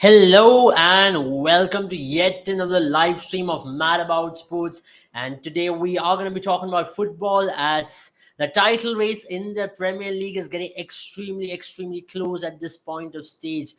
Hello and welcome to yet another live stream of Mad About Sports. And today we are going to be talking about football as the title race in the Premier League is getting extremely close at this point of stage.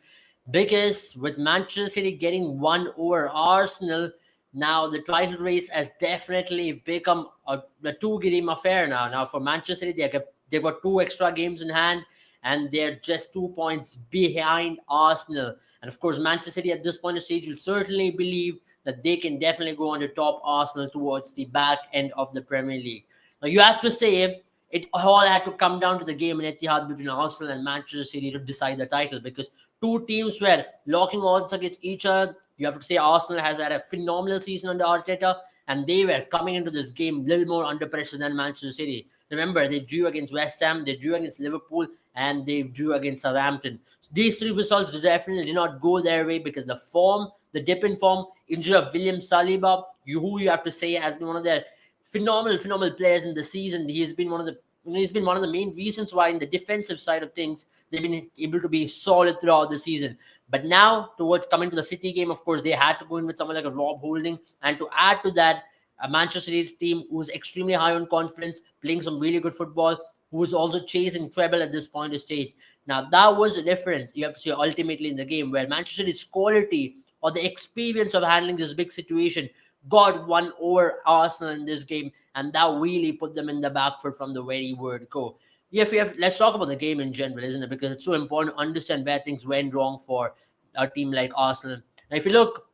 Because with Manchester City getting one over Arsenal, now the title race has definitely become a two-game affair now. Now for Manchester City, they've got two extra games in hand and they're just 2 points behind Arsenal. And of course, Manchester City at this point of stage will certainly believe that they can definitely go on to top Arsenal towards the back end of the Premier League. Now, you have to say it all had to come down to the game in Etihad between Arsenal and Manchester City to decide the title because two teams were locking odds against each other. You have to say Arsenal has had a phenomenal season under Arteta, and they were coming into this game a little more under pressure than Manchester City. Remember, they drew against West Ham, they drew against Liverpool, and they drew against Southampton. So these three results definitely did not go their way because the dip in form, injury of William Saliba, who you have to say has been one of their phenomenal players in the season. He's been one of the main reasons why in the defensive side of things they've been able to be solid throughout the season. But now towards coming to the City game, of course, they had to go in with someone like a Rob Holding, and to add to that, a Manchester City's team who was extremely high on confidence, playing some really good football, who was also chasing treble at this point of stage. Now that was the difference you have to say ultimately in the game where Manchester City's quality or the experience of handling this big situation got one over Arsenal in this game, and that really put them in the back foot from the very word go. Let's talk about the game in general, isn't it? Because it's so important to understand where things went wrong for a team like Arsenal. Now, if you look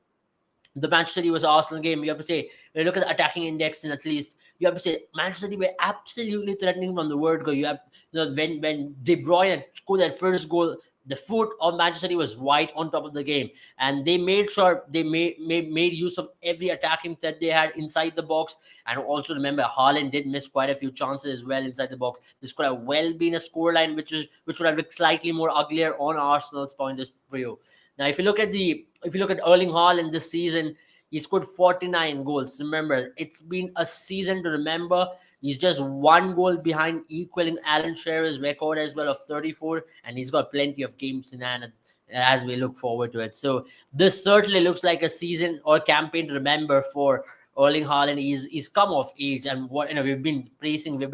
the Manchester City was Arsenal game, you have to say, when you look at the attacking index, and at least you have to say Manchester City were absolutely threatening from the word go. You have when De Bruyne scored that first goal, the foot of Manchester City was right on top of the game, and they made sure they made use of every attacking that they had inside the box. And also remember, Haaland did miss quite a few chances as well inside the box. This could have well been a scoreline which would have looked slightly more uglier on Arsenal's point of view. Now, if you look at Erling Haaland this season, he scored 49 goals. Remember, it's been a season to remember. He's just one goal behind equaling Alan Shearer's record as well of 34, and he's got plenty of games in hand as we look forward to it. So this certainly looks like a season or campaign to remember for Erling Haaland. He's come of age, and we've been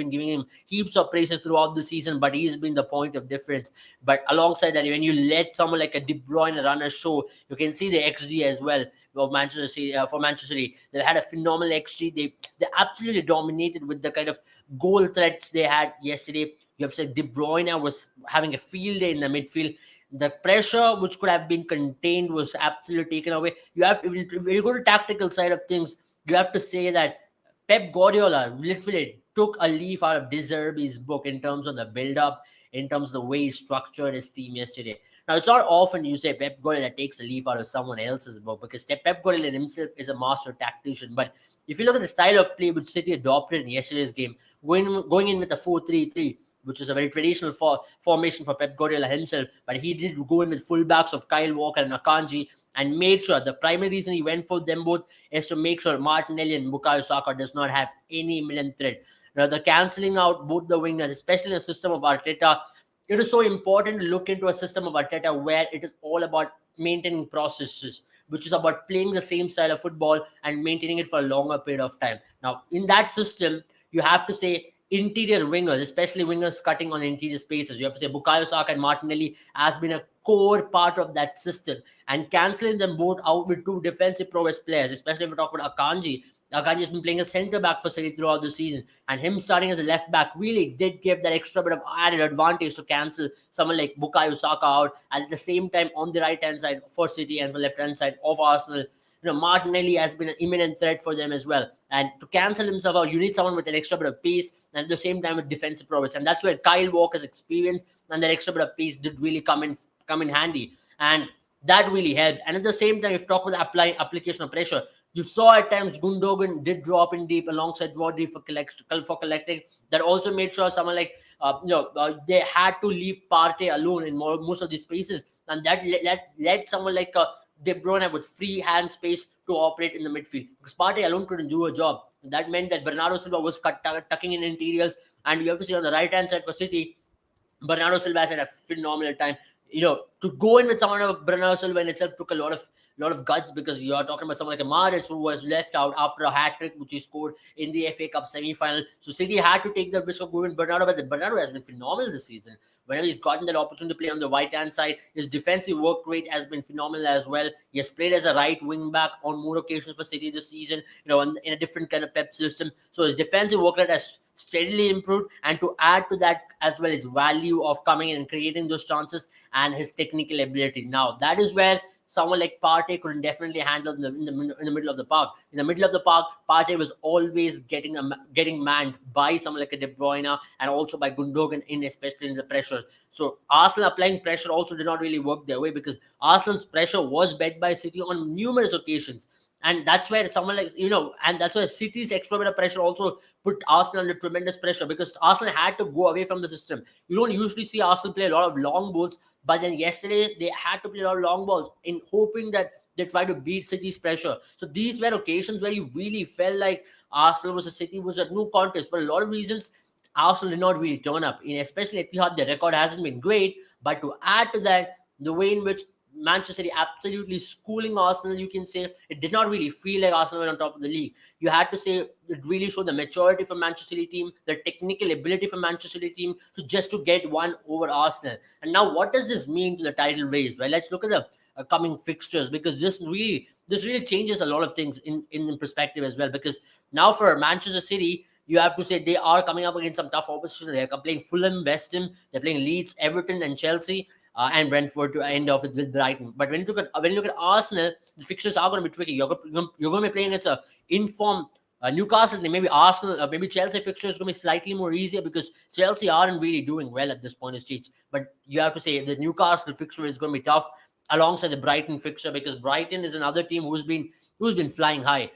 giving him heaps of praises throughout the season, but he's been the point of difference. But alongside that, when you let someone like a De Bruyne run a show, you can see the XG as well for Manchester City. They had a phenomenal XG. They absolutely dominated with the kind of goal threats they had yesterday. You have said De Bruyne was having a field day in the midfield. The pressure which could have been contained was absolutely taken away. If you go to tactical side of things, you have to say that Pep Guardiola literally took a leaf out of De Zerbi's book in terms of the build-up, in terms of the way he structured his team yesterday. Now, it's not often you say Pep Guardiola takes a leaf out of someone else's book because Pep Guardiola himself is a master tactician. But if you look at the style of play which City adopted in yesterday's game, going in with a 4-3-3, which is a very traditional formation for Pep Guardiola himself, but he did go in with fullbacks of Kyle Walker and Akanji, and made sure the primary reason he went for them both is to make sure Martinelli and Bukayo Saka does not have any million threat. Now, the cancelling out both the wingers, especially in a system of Arteta, it is so important to look into a system of Arteta where it is all about maintaining processes, which is about playing the same style of football and maintaining it for a longer period of time. Now, in that system, you have to say interior wingers, especially wingers cutting on interior spaces. You have to say Bukayo Saka and Martinelli has been a core part of that system, and cancelling them both out with two defensive prowess players, especially if we talk about Akanji. Akanji has been playing a centre back for City throughout the season, and him starting as a left back really did give that extra bit of added advantage to cancel someone like Bukayo Saka out. And at the same time, on the right hand side for City and the left hand side of Arsenal, Martinelli has been an imminent threat for them as well. And to cancel himself out, you need someone with an extra bit of pace and at the same time with defensive prowess. And that's where Kyle Walker's experience and that extra bit of pace did really come in handy. And that really helped. And at the same time, if you talk about the application of pressure, you saw at times Gundogan did drop in deep alongside Rodri for collecting. That also made sure someone like they had to leave Partey alone in most of these spaces, and that led someone like De Bruyne with free hand space to operate in the midfield because Partey alone couldn't do a job. That meant that Bernardo Silva was tucking in interiors, and you have to see on the right hand side for City, Bernardo Silva has had a phenomenal time. to go in with someone of Bernardo Silva in itself took a lot of guts, because you are talking about someone like Mahrez, who was left out after a hat trick which he scored in the FA Cup semi-final. So City had to take the risk of going with Bernardo, but Bernardo has been phenomenal this season. Whenever he's gotten that opportunity to play on the right hand side, his defensive work rate has been phenomenal as well. He has played as a right wing back on more occasions for City this season, in a different kind of Pep system. So his defensive work rate has steadily improved, and to add to that as well, his value of coming in and creating those chances and his technical ability. Now that is where someone like Partey couldn't definitely handle in the middle of the park. In the middle of the park, Partey was always getting manned by someone like a De Bruyne and also by Gundogan, especially in the pressure. So Arsenal applying pressure also did not really work their way, because Arsenal's pressure was bet by City on numerous occasions. And that's where someone like, and that's why City's extra bit of pressure also put Arsenal under tremendous pressure, because Arsenal had to go away from the system. You don't usually see Arsenal play a lot of long balls, but then yesterday they had to play a lot of long balls in hoping that they try to beat City's pressure. So these were occasions where you really felt like Arsenal versus City was a new contest. For a lot of reasons, Arsenal did not really turn up. Especially Etihad, the record hasn't been great. But to add to that, the way in which Manchester City absolutely schooling Arsenal, you can say, it did not really feel like Arsenal were on top of the league. You had to say it really showed the maturity from Manchester City team, the technical ability from Manchester City team to get one over Arsenal. And now, what does this mean to the title race? Well, let's look at the coming fixtures, because this really changes a lot of things in perspective as well. Because now for Manchester City, you have to say they are coming up against some tough opposition. They're playing Fulham, West Ham, they're playing Leeds, Everton, and Chelsea. And Brentford to end off with Brighton. But when you look at Arsenal, the fixtures are going to be tricky. You're going to be playing against a informed Newcastle. Maybe Arsenal, maybe Chelsea fixture is going to be slightly more easier, because Chelsea aren't really doing well at this point of stage. But you have to say the Newcastle fixture is going to be tough alongside the Brighton fixture, because Brighton is another team who's been flying high.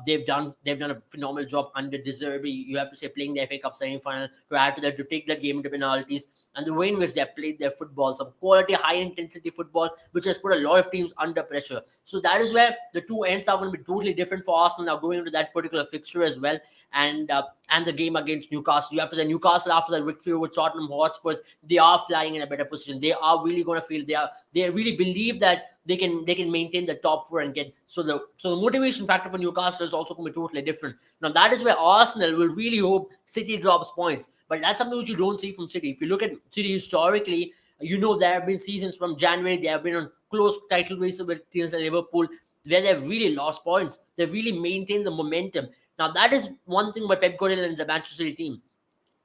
They've done a phenomenal job under De Zerbi. You have to say playing the FA Cup semi-final, to add to that, to take that game into penalties, and the way in which they have played their football, some quality, high-intensity football, which has put a lot of teams under pressure. So that is where the two ends are going to be totally different for Arsenal now going into that particular fixture as well. And the game against Newcastle, you have to say Newcastle, after the victory over Tottenham Hotspurs, they are flying in a better position. They are really going to feel they really believe that they can maintain the top four and get so the motivation factor for Newcastle is also going to be totally different. Now that is where Arsenal will really hope City drops points, but that's something which you don't see from City. If you look at City historically, there have been seasons from January they have been on close title races with teams like Liverpool, where they've really lost points. They've really maintained the momentum. Now that is one thing by Pep Guardiola and the Manchester City team.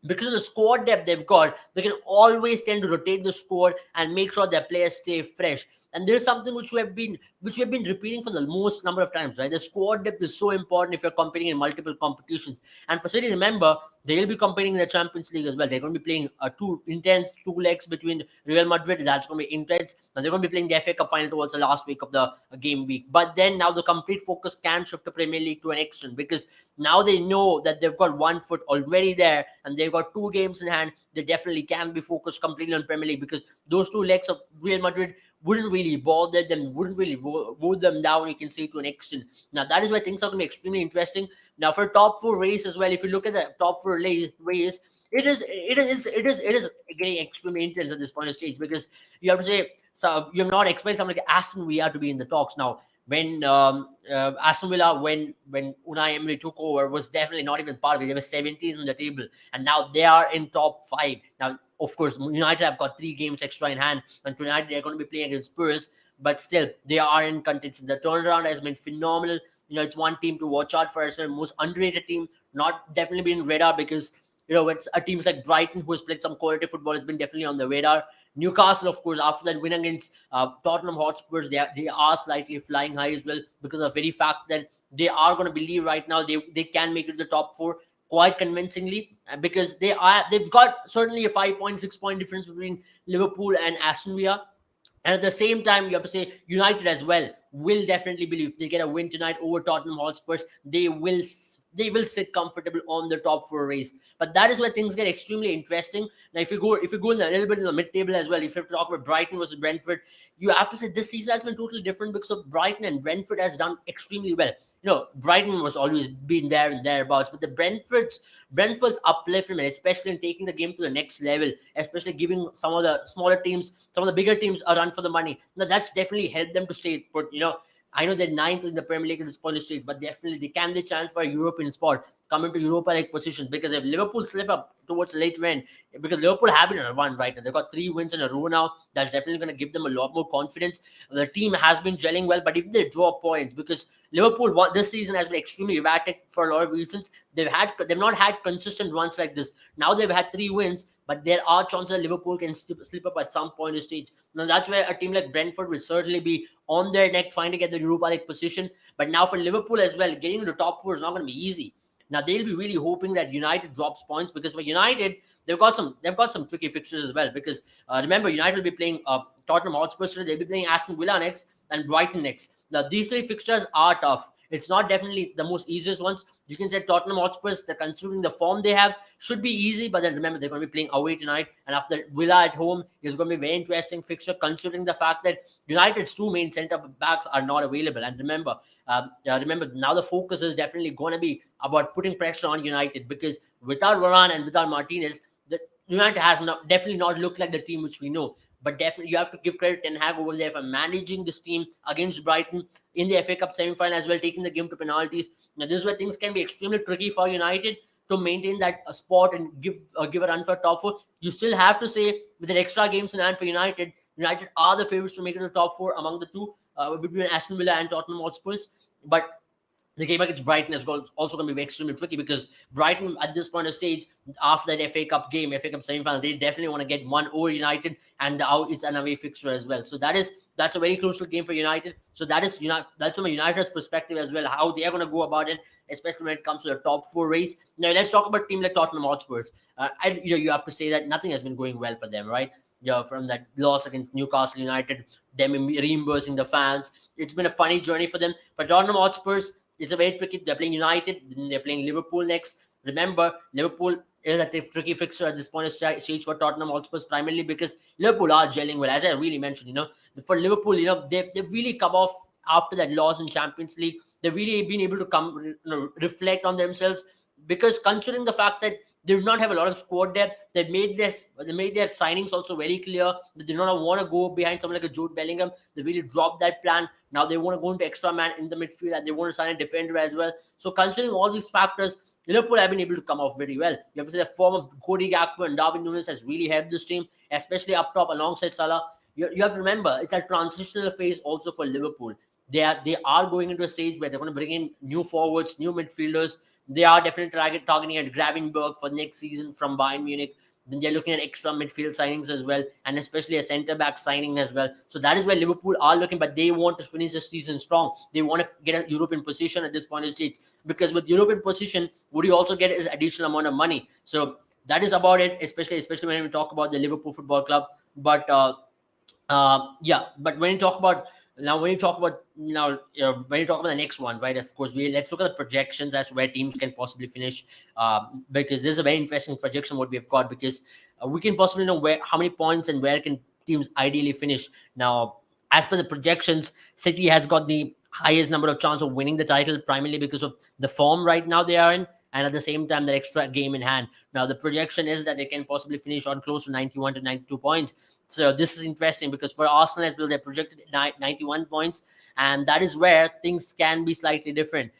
Because of the squad depth they've got, they can always tend to rotate the squad and make sure their players stay fresh. And there's something which we have been repeating for the most number of times, right? The squad depth is so important if you're competing in multiple competitions. And for City, remember, they'll be competing in the Champions League as well. They're going to be playing two legs between Real Madrid. That's going to be intense. And they're going to be playing the FA Cup final towards the last week of the game week. But then now the complete focus can shift to Premier League to an extent, because now they know that they've got one foot already there and they've got two games in hand. They definitely can be focused completely on Premier League, because those two legs of Real Madrid wouldn't really bother them, wouldn't really vote them down, you can say, to an extent. Now, that is why things are going to be extremely interesting. Now, for top four race as well, if you look at the top four race, it is getting extremely intense at this point of stage, because you have to say, so you have not expected something like Aston Villa to be in the talks. Now, when Aston Villa, when Unai Emery took over, was definitely not even part of it. They were 17th on the table, and now they are in top 5. Now, of course, United have got 3 games extra in hand, and tonight they're going to be playing against Spurs, but still, they are in contention. The turnaround has been phenomenal. It's one team to watch out for as well. Most underrated team, not definitely been radar, because it's a teams like Brighton, who has played some quality football, has been definitely on the radar. Newcastle, of course, after that win against Tottenham Hotspurs, they are slightly flying high as well, because of the very fact that they are going to believe right now they can make it to the top 4 quite convincingly, because they've got certainly a 5.6 point difference between Liverpool and Aston Villa. And at the same time, you have to say United as well will definitely believe if they get a win tonight over Tottenham Hotspurs, they will they will sit comfortable on the top four race. But that is where things get extremely interesting. Now, if you go in a little bit in the mid table as well, if you have to talk about Brighton versus Brentford, you have to say this season has been totally different because of Brighton, and Brentford has done extremely well. Brighton was always been there and thereabouts, but the Brentford's upliftment, especially in taking the game to the next level, especially giving some of the smaller teams, some of the bigger teams a run for the money. Now that's definitely helped them to stay put. I know they're ninth in the Premier League at this point of stage, but definitely they can they chance for a European spot, come into Europa League position. Because if Liverpool slip up towards the late end, because Liverpool have been on a run right now, they've got 3 wins in a row now. That's definitely going to give them a lot more confidence. The team has been gelling well, but if they draw points, because Liverpool this season has been extremely erratic for a lot of reasons. They've not had consistent runs like this. Now they've had 3 wins, but there are chances that Liverpool can slip up at some point of stage. Now that's where a team like Brentford will certainly be on their neck trying to get the Europa League position. But now for Liverpool as well, getting into the top four is not going to be easy. Now they'll be really hoping that United drops points, because for United they've got some tricky fixtures as well. Because remember, United will be playing Tottenham Hotspur, they'll be playing Aston Villa next and Brighton next. Now these 3 fixtures are tough. It's not definitely the most easiest ones. You can say Tottenham Hotspurs, considering the form they have, should be easy. But then remember, they're going to be playing away tonight. And after Villa at home is going to be a very interesting fixture, considering the fact that United's 2 main centre-backs are not available. And remember, now the focus is definitely going to be about putting pressure on United. Because without Varane and without Martinez, the United has definitely not looked like the team which we know. But definitely, you have to give credit to Ten Hag over there for managing this team against Brighton in the FA Cup semi-final as well, taking the game to penalties. Now, this is where things can be extremely tricky for United to maintain that spot and give a run for top four. You still have to say, with an extra games in hand for United are the favourites to make it to the top four among the two, between Aston Villa and Tottenham Hotspurs. But the game against Brighton is also going to be extremely tricky, because Brighton at this point of stage, after that FA Cup semi-final, they definitely want to get one over United, and now it's an away fixture as well. So that's a very crucial game for United. So that's from a United's perspective as well, how they are going to go about it, especially when it comes to the top four race. Now let's talk about a team like Tottenham Hotspurs. You have to say that nothing has been going well for them, right? From that loss against Newcastle United, them reimbursing the fans. It's been a funny journey for them. For Tottenham Hotspurs, it's a very tricky. They're playing United, then they're playing Liverpool next. Remember, Liverpool is a tricky fixture at this point of stage for Tottenham Hotspurs, primarily because Liverpool are gelling well. As I really mentioned, for Liverpool, they've really come off after that loss in Champions League. They've really been able to come, reflect on themselves, because considering the fact that they do not have a lot of squad depth, they made their signings also very clear that they do not want to go behind someone like a Jude Bellingham. They really dropped that plan. Now they want to go into extra man in the midfield, and they want to sign a defender as well. So considering all these factors, Liverpool have been able to come off very well. You have to say the form of Cody Gakpo and Darwin Núñez has really helped this team, especially up top alongside Salah. You have to remember, it's a transitional phase also for Liverpool. They are going into a stage where they're going to bring in new forwards, new midfielders. They are definitely targeting at Gravenberg for next season from Bayern Munich. Then they're looking at extra midfield signings as well, and especially a centre-back signing as well. So that is where Liverpool are looking, but they want to finish the season strong. They want to get a European position at this point of stage, because with European position, what you also get is additional amount of money. So that is about it, especially when we talk about the Liverpool Football Club. But but when you talk about the next one, right? Of course, let's look at the projections as to where teams can possibly finish, because this is a very interesting projection what we've got, because we can possibly know how many points and where can teams ideally finish. Now, as per the projections, City has got the highest number of chance of winning the title, primarily because of the form right now they are in, and at the same time, the extra game in hand. Now, the projection is that they can possibly finish on close to 91 to 92 points. So this is interesting, because for Arsenal as well, they're projected 91 points, and that is where things can be slightly different.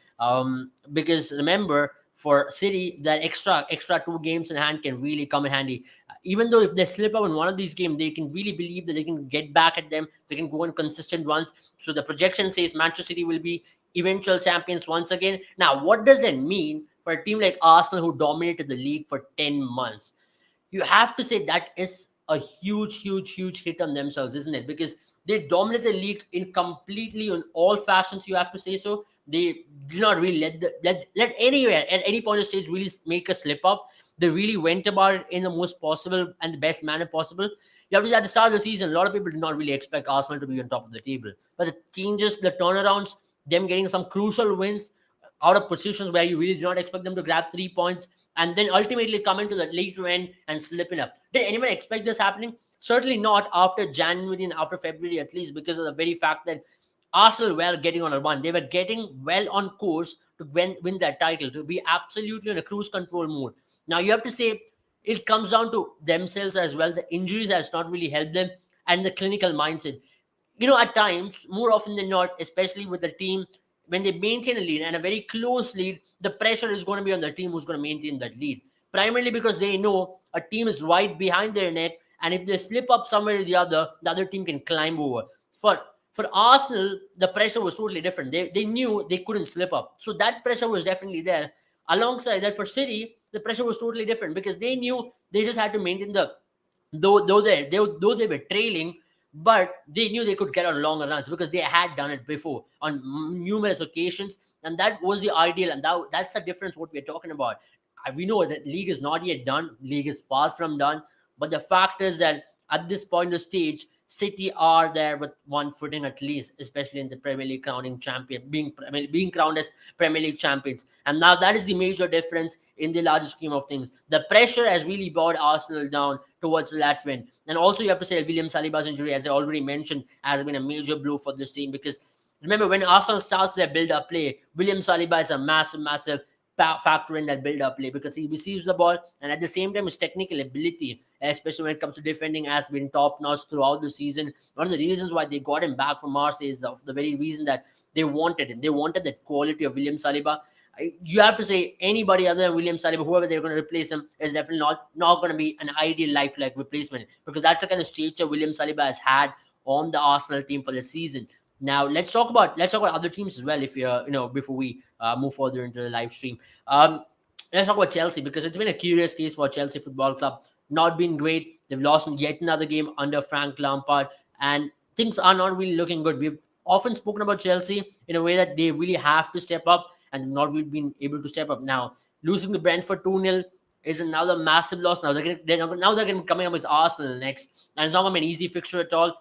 Because remember, for City, that extra 2 games in hand can really come in handy. Even though if they slip up in one of these games, they can really believe that they can get back at them. They can go on consistent runs. So the projection says Manchester City will be eventual champions once again. Now, what does that mean for a team like Arsenal, who dominated the league for 10 months? You have to say that is a huge hit on themselves, isn't it? Because they dominated the league in completely on all fashions, you have to say so. They did not really let anywhere at any point of stage really make a slip up. They really went about it in the most possible and the best manner possible. You have to say, at the start of the season, a lot of people did not really expect Arsenal to be on top of the table. But the changes, the turnarounds, them getting some crucial wins, out of positions where you really do not expect them to grab 3 points, and then ultimately come into the later end and slip it up. Did anyone expect this happening? Certainly not after January and after February, at least, because of the very fact that Arsenal were getting on a run. They were getting well on course to win that title, to be absolutely in a cruise control mode. Now, you have to say it comes down to themselves as well. The injuries has not really helped them, and the clinical mindset. At times, more often than not, especially with the team, when they maintain a lead and a very close lead, the pressure is going to be on the team who's going to maintain that lead. Primarily because they know a team is right behind their net, and if they slip up somewhere or the other team can climb over. For for Arsenal, the pressure was totally different. They knew they couldn't slip up. So that pressure was definitely there. Alongside that, for City, the pressure was totally different because they knew they just had to maintain the though they were trailing, but they knew they could get on longer runs because they had done it before on numerous occasions, and that was the ideal, and that's the difference what we're talking about. We know that league is not yet done, league is far from done, but the fact is that at this point of stage, City are there with one footing at least, especially in the Premier League crowning champion, being crowned as Premier League champions. And now that is the major difference in the larger scheme of things. The pressure has really brought Arsenal down towards the latter end. And also you have to say William Saliba's injury, as I already mentioned, has been a major blow for this team because remember when Arsenal starts their build-up play, William Saliba is a massive factor in that build-up play because he receives the ball and at the same time his technical ability, especially when it comes to defending, has been top-notch throughout the season. One of the reasons why they got him back from Marseille is the very reason that they wanted him. They wanted that quality of William Saliba. You have to say anybody other than William Saliba, whoever they're going to replace him, is definitely not going to be an ideal lifelike replacement because that's the kind of stature William Saliba has had on the Arsenal team for the season. Now let's talk about other teams as well. If before we move further into the live stream, let's talk about Chelsea because it's been a curious case for Chelsea Football Club. Not been great. They've lost yet another game under Frank Lampard, and things are not really looking good. We've often spoken about Chelsea in a way that they really have to step up, and they've not really been able to step up. Now losing to Brentford 2-0 is another massive loss. Now they're going to be coming up with Arsenal next, and it's not going to be an easy fixture at all.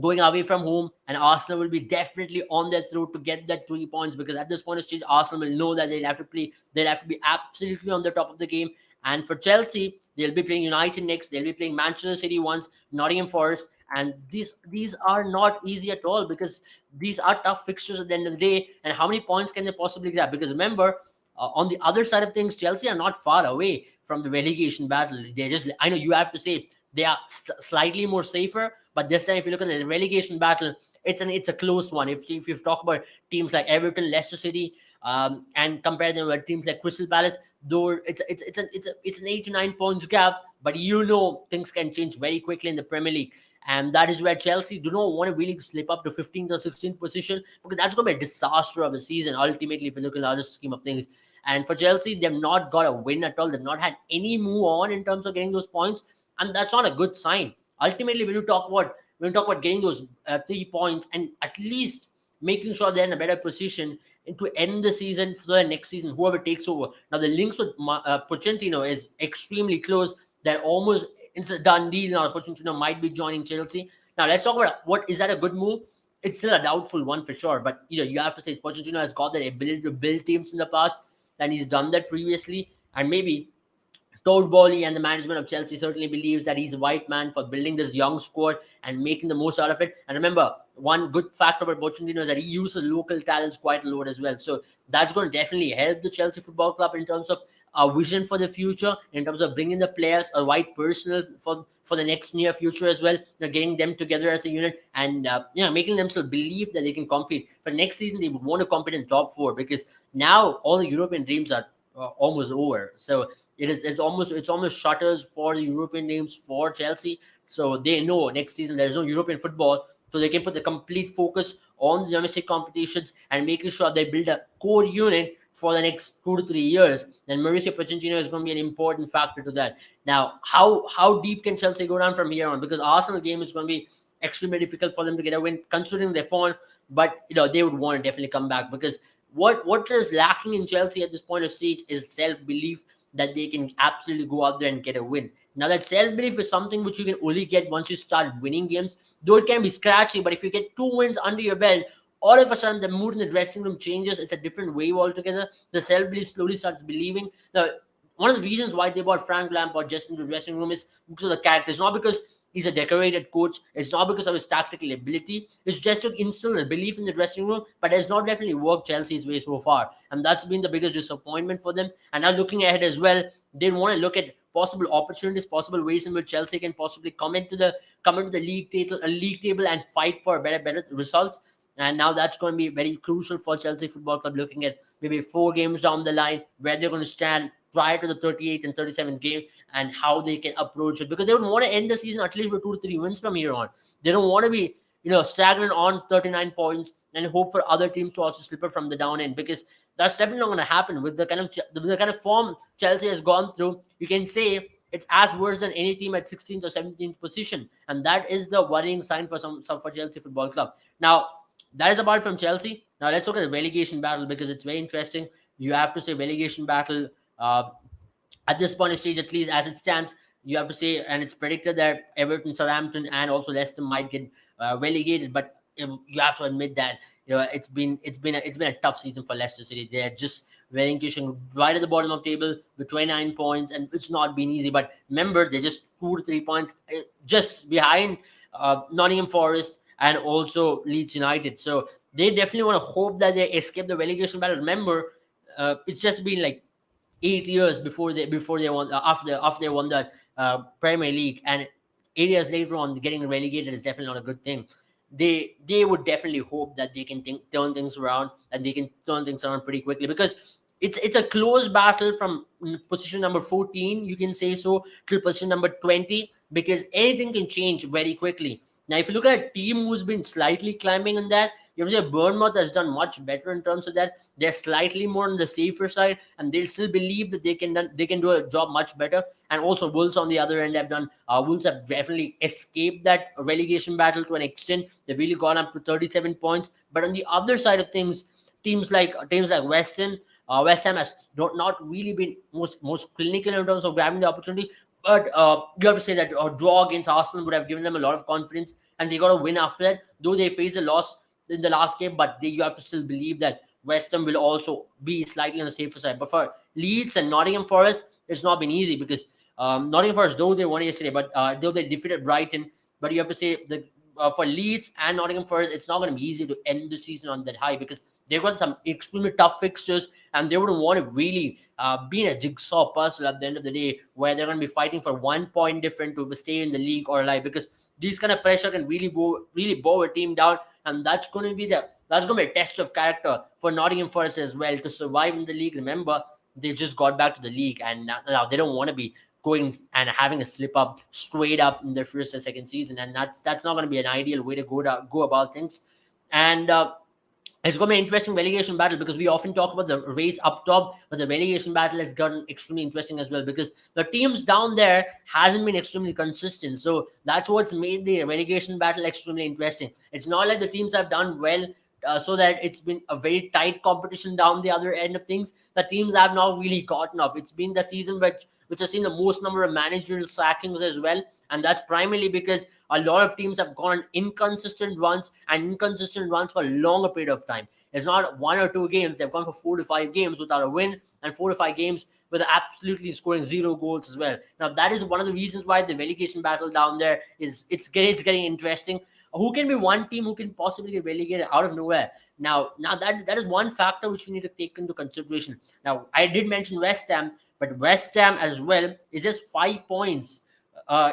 Going away from home, and Arsenal will be definitely on their throat to get that 3 points because at this point of stage, Arsenal will know that they'll have to be absolutely on the top of the game. And for Chelsea, they'll be playing United next, they'll be playing Manchester City once, Nottingham Forest, and these are not easy at all because these are tough fixtures at the end of the day. And how many points can they possibly grab? Because remember, on the other side of things, Chelsea are not far away from the relegation battle. I know you have to say they are slightly more safer, but this time, if you look at the relegation battle, it's a close one. If you talk about teams like Everton, Leicester City, and compare them with teams like Crystal Palace, though it's an 8 to 9 points gap, but things can change very quickly in the Premier League. And that is where Chelsea do not want to really slip up to 15th or 16th position because that's going to be a disaster of the season, ultimately, if you look at the larger scheme of things. And for Chelsea, they've not got a win at all. They've not had any move on in terms of getting those points, and that's not a good sign. Ultimately, when you talk about getting those 3 points and at least making sure they're in a better position to end the season for the next season, whoever takes over. Now, the links with Pochettino is extremely close. It's a done deal now. Pochettino might be joining Chelsea. Now, let's talk about is that a good move? It's still a doubtful one for sure. But, you have to say Pochettino has got that ability to build teams in the past, and he's done that previously. And maybe Todd Bowley and the management of Chelsea certainly believes that he's the right man for building this young squad and making the most out of it. And remember, one good factor about Pochettino is that he uses local talents quite a lot as well. So that's going to definitely help the Chelsea Football Club in terms of a vision for the future, in terms of bringing the players, a right personnel for the next near future as well. Getting them together as a unit and making themselves believe that they can compete. For next season, they would want to compete in top 4 because now all the European dreams are almost over. So it's almost shutters for the European teams for Chelsea. So they know next season there's no European football, so they can put the complete focus on the domestic competitions and making sure they build a core unit for the next 2 to 3 years. And Mauricio Pochettino is going to be an important factor to that. Now, how deep can Chelsea go down from here on? Because Arsenal game is going to be extremely difficult for them to get a win, considering their form. But they would want to definitely come back because what is lacking in Chelsea at this point of stage is self-belief that they can absolutely go out there and get a win. Now, that self-belief is something which you can only get once you start winning games. Though it can be scratchy, but if you get 2 wins under your belt, all of a sudden the mood in the dressing room changes. It's a different wave altogether. The self-belief slowly starts believing. Now, one of the reasons why they brought Frank Lampard just into the dressing room is because of the character. It's not because he's a decorated coach. It's not because of his tactical ability. It's just to instill a belief in the dressing room, but it has not definitely worked Chelsea's way so far. And that's been the biggest disappointment for them. And now looking ahead as well, they want to look at possible opportunities, possible ways in which Chelsea can possibly come into the league table and fight for better results. And now that's going to be very crucial for Chelsea Football Club, looking at maybe 4 games down the line where they're going to stand prior to the 38th and 37th game, and how they can approach it, because they would want to end the season at least with 2 to 3 wins from here on. They don't want to be stagnant on 39 points and hope for other teams to also slip it from the down end, because that's definitely not going to happen with the kind of form Chelsea has gone through. You can say it's as worse than any team at 16th or 17th position, and that is the worrying sign for for Chelsea Football Club. Now, that is about from Chelsea. Now let's look at the relegation battle, because it's very interesting. You have to say relegation battle. Uh, at this point in stage, at least as it stands, you have to say, and it's predicted that Everton, Southampton, and also Leicester might get relegated. But you have to admit that it's been a tough season for Leicester City. They're just relinquishing right at the bottom of the table with 29 points, and it's not been easy. But remember, they're just 2 to 3 points just behind Nottingham Forest and also Leeds United. So they definitely want to hope that they escape the relegation battle. Remember, it's just been like 8 years before they won after they won the Premier League, and 8 years later on getting relegated is definitely not a good thing. They would definitely hope that they can turn things around, and they can turn things around pretty quickly, because it's a close battle from position number 14, you can say so, to position number 20, because anything can change very quickly. Now, if you look at a team who's been slightly climbing in that, you have to say Bournemouth has done much better in terms of that. They're slightly more on the safer side, and they still believe that they can do a job much better. And also Wolves on the other end have done. Wolves have definitely escaped that relegation battle to an extent. They've really gone up to 37 points. But on the other side of things, teams like West Ham has not really been most clinical in terms of grabbing the opportunity. But you have to say that a draw against Arsenal would have given them a lot of confidence, and they got a win after that. Though they faced a loss in the last game, but you have to still believe that West Ham will also be slightly on the safer side. But for Leeds and Nottingham Forest, it's not been easy, because Nottingham Forest, though they won yesterday, but though they defeated Brighton, but you have to say that for Leeds and Nottingham Forest, it's not going to be easy to end the season on that high, because they've got some extremely tough fixtures, and they wouldn't want to really be in a jigsaw puzzle at the end of the day, where they're going to be fighting for 1 point different to stay in the league or alive, because these kind of pressure can really bow a team down, and that's going to be a test of character for Nottingham Forest as well to survive in the league. Remember, they just got back to the league, and now they don't want to be going and having a slip up straight up in their first or second season, and that's not going to be an ideal way to go about things. And it's going to be an interesting relegation battle, because we often talk about the race up top, but the relegation battle has gotten extremely interesting as well, because the teams down there hasn't been extremely consistent. So that's what's made the relegation battle extremely interesting. It's not like the teams have done well, so that it's been a very tight competition down the other end of things. The teams have not really gotten off. It's been the season which has seen the most number of managerial sackings as well, and that's primarily because a lot of teams have gone inconsistent runs for a longer period of time. It's not 1 or 2 games. They've gone for 4 to 5 games without a win, and 4 to 5 games with absolutely scoring 0 goals as well. Now, that is one of the reasons why the relegation battle down there it's getting interesting. Who can be one team who can possibly get relegated out of nowhere? Now that is one factor which we need to take into consideration. Now, I did mention West Ham, but West Ham as well is just 5 points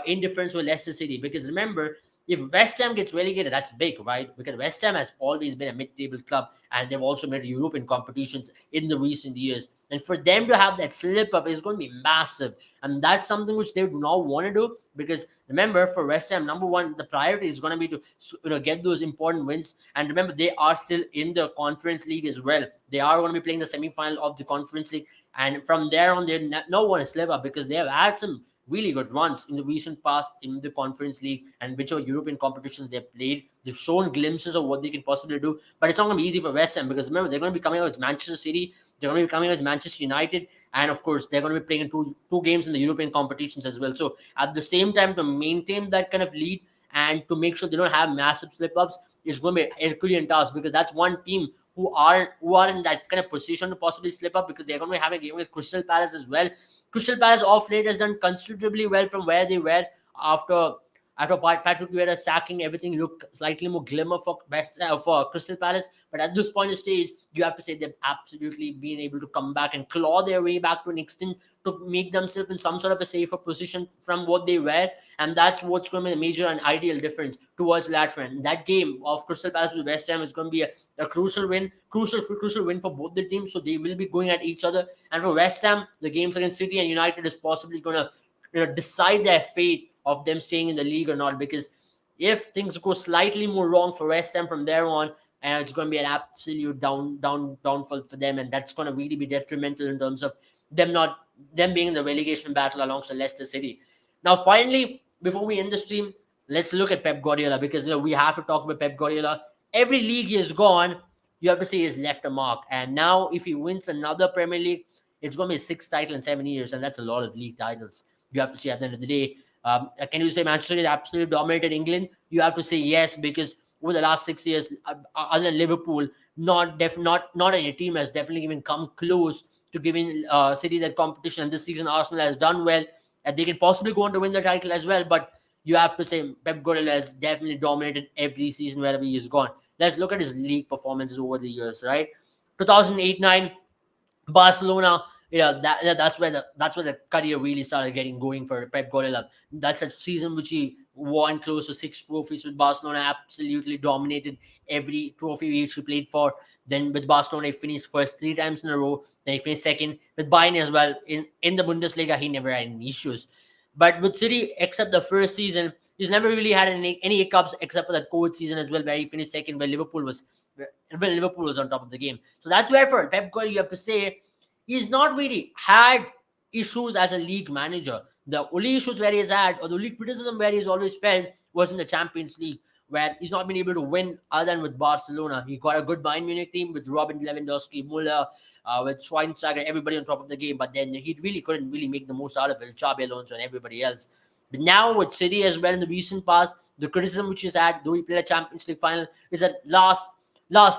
in difference with Leicester City. Because remember, if West Ham gets relegated, that's big, right? Because West Ham has always been a mid-table club, and they've also made European competitions in the recent years. And for them to have that slip up is going to be massive. And that's something which they do not want to do, because remember, for West Ham, number one, the priority is going to be to get those important wins. And remember, they are still in the Conference League as well. They are going to be playing the semi-final of the Conference League. And from there on, they not want to slip up, because they have had some really good runs in the recent past in the Conference League and whichever European competitions they've played. They've shown glimpses of what they can possibly do, but it's not going to be easy for West Ham, because remember, they're going to be coming out with Manchester City, they're going to be coming out with Manchester United, and of course, they're going to be playing in two games in the European competitions as well. So at the same time, to maintain that kind of lead and to make sure they don't have massive slip ups is going to be a Herculean task, because that's one team who are in that kind of position to possibly slip up, because they're going to be having a game with Crystal Palace as well. Crystal Palace off late has done considerably well from where they were after Patrick Vieira sacking. Everything looked slightly more glimmer for Crystal Palace. But at this point of stage, you have to say they've absolutely been able to come back and claw their way back to an extent to make themselves in some sort of a safer position from what they were. And that's what's going to be the major and ideal difference towards that trend. That game of Crystal Palace with West Ham is going to be a crucial win, crucial win for both the teams. So they will be going at each other. And for West Ham, the games against City and United is possibly going to decide their fate of them staying in the league or not. Because if things go slightly more wrong for West Ham from there on, and it's going to be an absolute downfall for them, and that's going to really be detrimental in terms of them being in the relegation battle alongside Leicester City. Now, finally, before we end the stream, let's look at Pep Guardiola, because we have to talk about Pep Guardiola. Every league he has gone, you have to say he's left a mark. And now, if he wins another Premier League, it's going to be his 6th title in 7 years, and that's a lot of league titles. You have to say at the end of the day. Can you say Manchester United absolutely dominated England? You have to say yes, because over the last 6 years, other than Liverpool, not any team has definitely even come close to giving City that competition. And this season, Arsenal has done well, and they can possibly go on to win the title as well. But you have to say Pep Guardiola has definitely dominated every season wherever he has gone. Let's look at his league performances over the years, right? 2008-9, Barcelona. That's where the career really started getting going for Pep Guardiola. That's a season which he won close to 6 trophies with Barcelona. Absolutely dominated every trophy which he played for. Then with Barcelona, he finished first 3 times in a row. Then he finished second with Bayern as well. In the Bundesliga, he never had any issues. But with City, except the first season, he's never really had any hiccups except for that COVID season as well, where he finished second, where Liverpool was on top of the game. So that's where for Pep Guardiola, you have to say, he's not really had issues as a league manager. The only issues where he's had, or the only criticism where he's always felt, was in the Champions League, where he's not been able to win other than with Barcelona. He got a good Bayern Munich team with Robin Lewandowski, Muller, with Schweinsteiger, everybody on top of the game. But then he really couldn't really make the most out of it, Xabi Alonso and everybody else. But now with City as well in the recent past, the criticism which he's had, though he played a Champions League final, is that last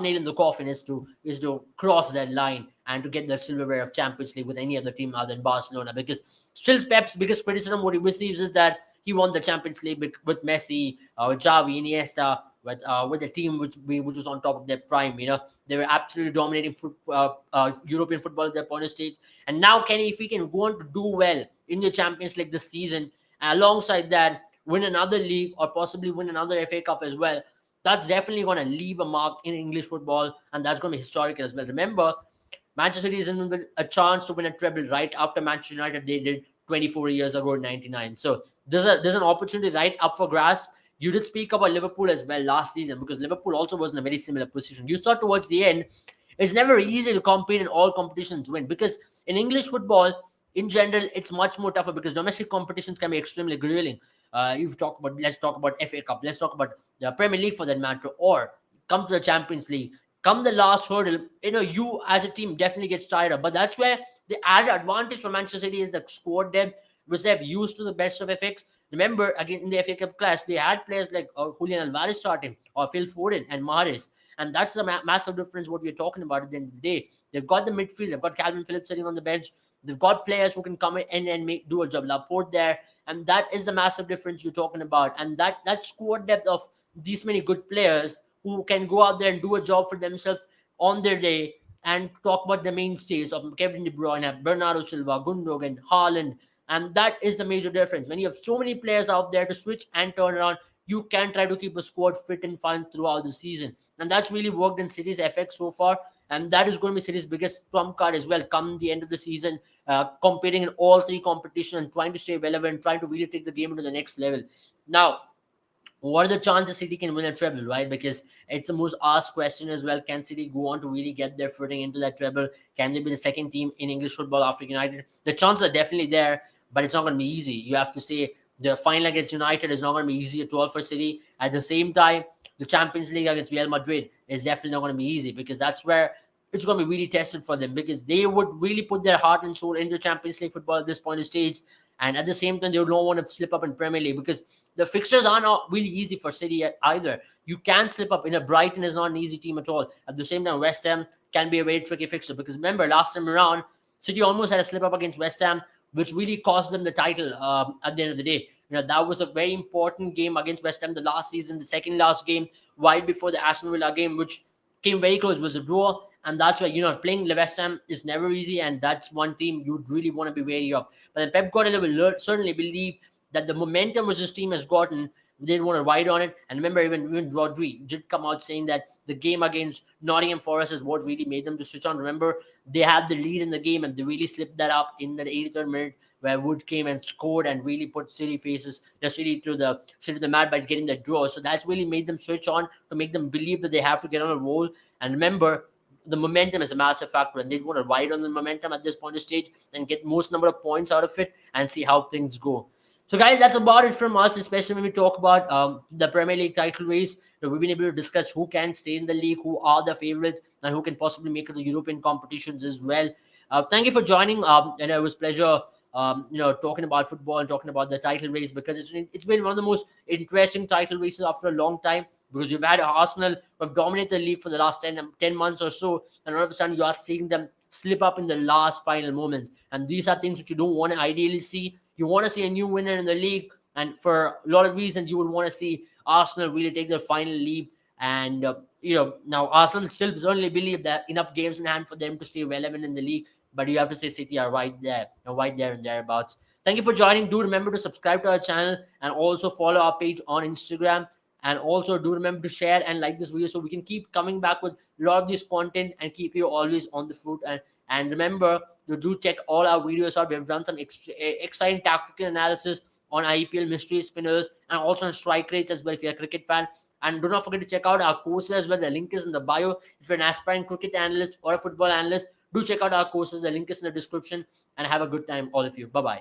nail in the coffin is to cross that line and to get the silverware of Champions League with any other team other than Barcelona. Because still Pep's biggest criticism what he receives is that he won the Champions League with Messi, with Xavi, Iniesta, with a team which was on top of their prime. They were absolutely dominating European football at their point of stage. And now if he can go on to do well in the Champions League this season, alongside that win another league or possibly win another FA Cup as well, that's definitely going to leave a mark in English football, and that's going to be historical as well. Remember, Manchester City is in a chance to win a treble right after Manchester United they did 24 years ago in 99. So there's an opportunity right up for grasp. You did speak about Liverpool as well last season, because Liverpool also was in a very similar position. You saw towards the end, it's never easy to compete in all competitions to win, because in English football, in general, it's much more tougher because domestic competitions can be extremely grueling. Let's talk about FA Cup, let's talk about the Premier League for that matter, or come to the Champions League. Come the last hurdle, you as a team definitely gets tired of. But that's where the added advantage for Manchester City is the squad depth, which they've used to the best of FX. Remember, again, in the FA Cup clash, they had players like Julian Alvarez starting, or Phil Foden and Mahrez. And that's the massive difference what we're talking about at the end of the day. They've got the midfield. They've got Calvin Phillips sitting on the bench. They've got players who can come in and do a job. Laporte there. And that is the massive difference you're talking about. And that squad depth of these many good players who can go out there and do a job for themselves on their day, and talk about the mainstays of Kevin De Bruyne, Bernardo Silva, Gundogan, Haaland. And that is the major difference. When you have so many players out there to switch and turn around, you can try to keep a squad fit and fun throughout the season. And that's really worked in City's FX so far. And that is going to be City's biggest trump card as well come the end of the season, competing in all 3 competitions and trying to stay relevant, trying to really take the game to the next level. Now, what are the chances City can win a treble, right? Because it's the most asked question as well. Can City go on to really get their footing into that treble? Can they be the second team in English football after United? The chances are definitely there, but it's not going to be easy. You have to say the final against United is not going to be easy at all for City. At the same time, the Champions League against Real Madrid is definitely not going to be easy, because that's where it's going to be really tested for them, because they would really put their heart and soul into Champions League football at this point of stage. And at the same time, they don't want to slip up in Premier League because the fixtures are not really easy for City either. You can slip up. Brighton is not an easy team at all. At the same time, West Ham can be a very tricky fixture because remember, last time around, City almost had a slip up against West Ham, which really cost them the title at the end of the day. That was a very important game against West Ham the last season, the second last game, right before the Aston Villa game, which came very close, was a draw. And that's why, playing West Ham is never easy. And that's one team you'd really want to be wary of. But then Pep Guardiola will certainly believe that the momentum which this team has gotten, they didn't want to ride on it. And remember, even Rodri did come out saying that the game against Nottingham Forest is what really made them to switch on. Remember, they had the lead in the game and they really slipped that up in the 83rd minute, where Wood came and scored and really put City to the mat by getting the draw. So that's really made them switch on, to make them believe that they have to get on a roll. And remember, the momentum is a massive factor, and they want to ride on the momentum at this point of stage and get most number of points out of it and see how things go. So, guys, that's about it from us, especially when we talk about the Premier League title race. We've been able to discuss who can stay in the league, who are the favorites, and who can possibly make it to European competitions as well. Thank you for joining, and it was a pleasure, talking about football and talking about the title race, because it's been one of the most interesting title races after a long time. Because you've had Arsenal who have dominated the league for the last 10 months or so, and all of a sudden you are seeing them slip up in the last final moments. And these are things which you don't want to ideally see. You want to see a new winner in the league, and for a lot of reasons, you would want to see Arsenal really take their final leap. And now Arsenal still certainly believe that enough games in hand for them to stay relevant in the league. But you have to say City are right there and thereabouts. Thank you for joining. Do remember to subscribe to our channel and also follow our page on Instagram. And also do remember to share and like this video so we can keep coming back with a lot of this content and keep you always on the foot. And remember to do check all our videos out. We have done some exciting tactical analysis on IPL mystery spinners and also on strike rates as well if you're a cricket fan. And do not forget to check out our courses as well. The link is in the bio. If you're an aspiring cricket analyst or a football analyst, do check out our courses. The link is in the description. And have a good time, all of you. Bye-bye.